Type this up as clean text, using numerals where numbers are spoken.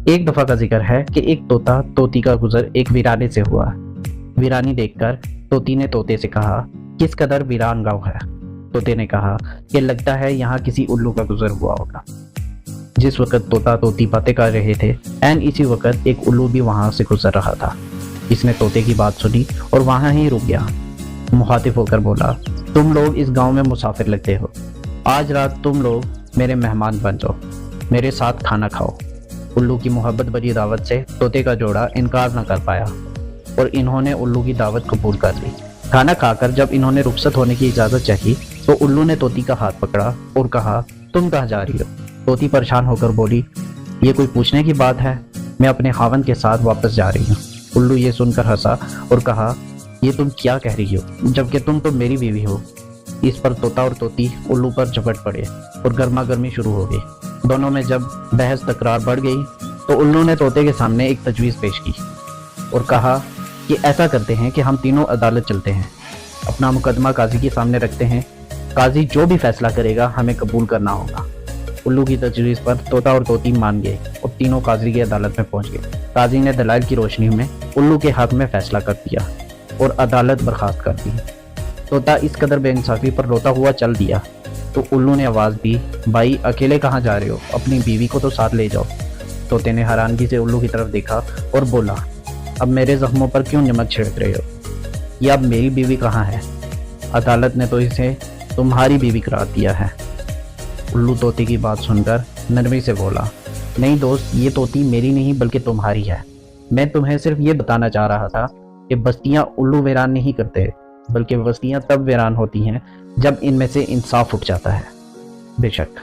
ایک دفعہ کا ذکر ہے کہ ایک طوطا طوطی کا گزر ایک ویرانے سے ہوا۔ ویرانی دیکھ کر طوطی نے طوطے سے کہا، کس قدر ویران گاؤں ہے؟ طوطے نے کہا کہ لگتا ہے یہاں کسی الو کا گزر ہوا ہوگا۔ جس وقت طوطا طوطی باتیں کر رہے تھے، عین اسی وقت ایک الو بھی وہاں سے گزر رہا تھا۔ اس نے طوطے کی بات سنی اور وہاں ہی رک گیا۔ مخاطب ہو کر بولا، تم لوگ اس گاؤں میں مسافر لگتے ہو، آج رات تم لوگ میرے مہمان بن جاؤ، میرے ساتھ کھانا کھاؤ۔ الو کی محبت بھری دعوت سے طوطے کا جوڑا انکار نہ کر پایا اور انہوں نے الو کی دعوت قبول کر لی۔ کھانا کھا کر جب انہوں نے رخصت ہونے کی اجازت چاہی تو الو نے طوطی کا ہاتھ پکڑا اور کہا، تم کہاں جا رہی ہو؟ طوطی پریشان ہو کر بولی، یہ کوئی پوچھنے کی بات ہے، میں اپنے خاوند کے ساتھ واپس جا رہی ہوں۔ الو یہ سن کر ہنسا اور کہا، یہ تم کیا کہہ رہی ہو، جبکہ تم تو میری بیوی ہو۔ اس پر طوطا اور طوطی الو پر جھپٹ پڑے اور گرما گرمی شروع ہو گئی۔ دونوں میں جب بحث تکرار بڑھ گئی تو الو نے طوطے کے سامنے ایک تجویز پیش کی اور کہا کہ ایسا کرتے ہیں کہ ہم تینوں عدالت چلتے ہیں، اپنا مقدمہ قاضی کے سامنے رکھتے ہیں، قاضی جو بھی فیصلہ کرے گا ہمیں قبول کرنا ہوگا۔ الو کی تجویز پر طوطا اور طوطی مان گئے اور تینوں قاضی کی عدالت میں پہنچ گئے۔ قاضی نے دلائل کی روشنی میں الو کے حق میں فیصلہ کر دیا اور عدالت برخاست کر دی۔ طوطا اس قدر بے انصافی پر روتا ہوا چل دیا تو الو نے آواز دی، بھائی اکیلے کہاں جا رہے ہو، اپنی بیوی کو تو ساتھ لے جاؤ۔ طوطے نے حیرانگی سے الو کی طرف دیکھا اور بولا، اب میرے زخموں پر کیوں نمک چھڑک رہے ہو؟ یہ اب میری بیوی کہاں ہے؟ عدالت نے تو اسے تمہاری بیوی قرار دیا ہے۔ الو طوطے کی بات سن کر نرمی سے بولا، نہیں دوست، یہ طوطی میری نہیں بلکہ تمہاری ہے۔ میں تمہیں صرف یہ بتانا چاہ رہا تھا کہ بستیاں الو ویران نہیں کرتے، بلکہ بستیاں تب ویران ہوتی ہیں جب ان میں سے انصاف اٹھ جاتا ہے۔ بے شک